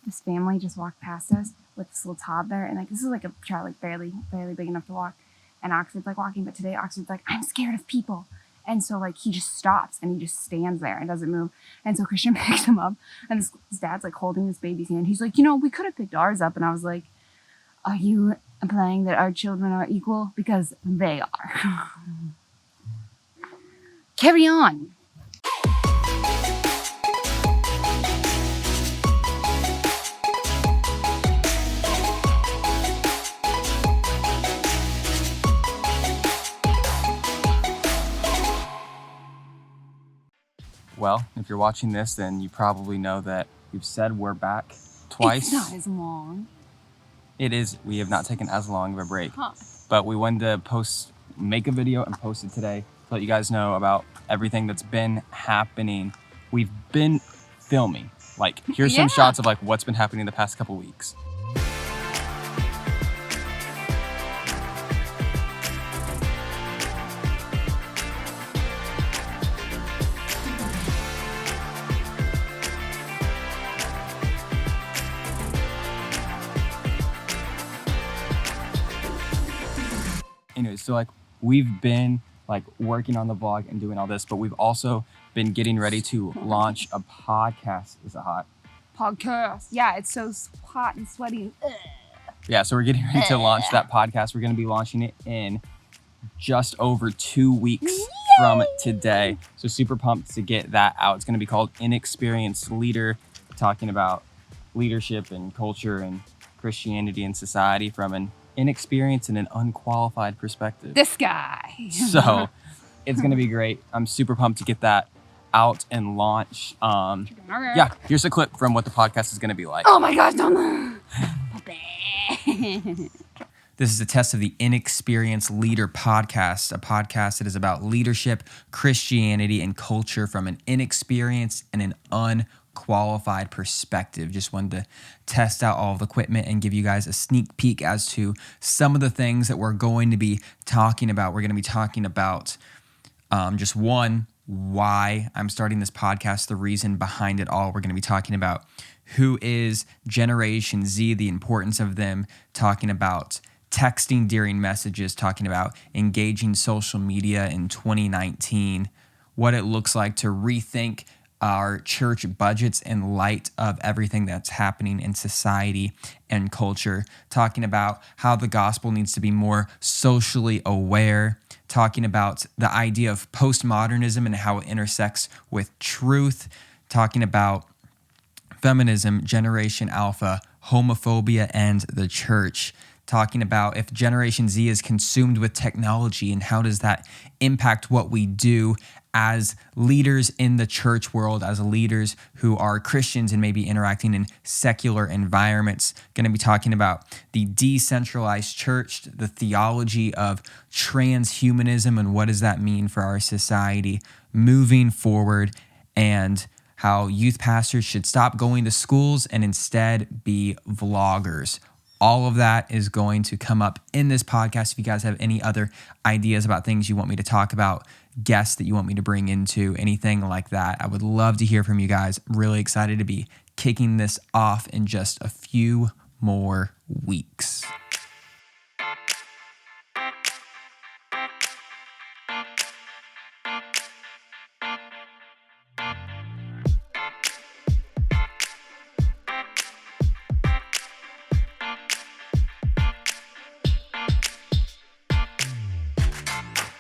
this family just walked past us with this little toddler, and like this is like a child like barely big enough to walk, and Oxford's like walking, but today Oxford's like, I'm scared of people. And so like he just stops and he just stands there and doesn't move. And so Christian picks him up, and his dad's like holding this baby's hand. He's like, we could have picked ours up. And I was like, are you implying that our children are equal? Because they are. Carry on. Well, if you're watching this, then you probably know that we've said we're back twice. It's not as long. It is. We have not taken as long of a break. But we wanted to make a video and post it today to let you guys know about everything that's been happening. We've been filming. Like, here's some shots of like what's been happening the past couple weeks. Anyways, so like we've been like working on the vlog and doing all this, but we've also been getting ready to launch a podcast. Is it hot? Podcast. Yeah, it's so hot and sweaty. Yeah, so we're getting ready to launch that podcast. We're going to be launching it in just over 2 weeks from today. So super pumped to get that out. It's going to be called Inexperienced Leader, talking about leadership and culture and Christianity and society from an inexperienced and an unqualified perspective. This guy. So it's going to be great. I'm super pumped to get that out and launch. Yeah, here's a clip from what the podcast is going to be like. Oh my gosh, don't. This is a test of the Inexperienced Leader podcast, a podcast that is about leadership, Christianity, and culture from an inexperienced and an unqualified perspective. Just wanted to test out all of the equipment and give you guys a sneak peek as to some of the things that we're going to be talking about. We're going to be talking about just one, why I'm starting this podcast, the reason behind it all. We're going to be talking about who is Generation Z, the importance of them, talking about texting during messages, talking about engaging social media in 2019, what it looks like to rethink our church budgets in light of everything that's happening in society and culture, talking about how the gospel needs to be more socially aware, talking about the idea of postmodernism and how it intersects with truth, talking about feminism, Generation Alpha, homophobia, and the church, talking about if Generation Z is consumed with technology and how does that impact what we do as leaders in the church world, as leaders who are Christians and maybe interacting in secular environments. Going to be talking about the decentralized church, the theology of transhumanism and what does that mean for our society moving forward, and how youth pastors should stop going to schools and instead be vloggers. All of that is going to come up in this podcast. If you guys have any other ideas about things you want me to talk about, guests that you want me to bring into, anything like that, I would love to hear from you guys. Really excited to be kicking this off in just a few more weeks.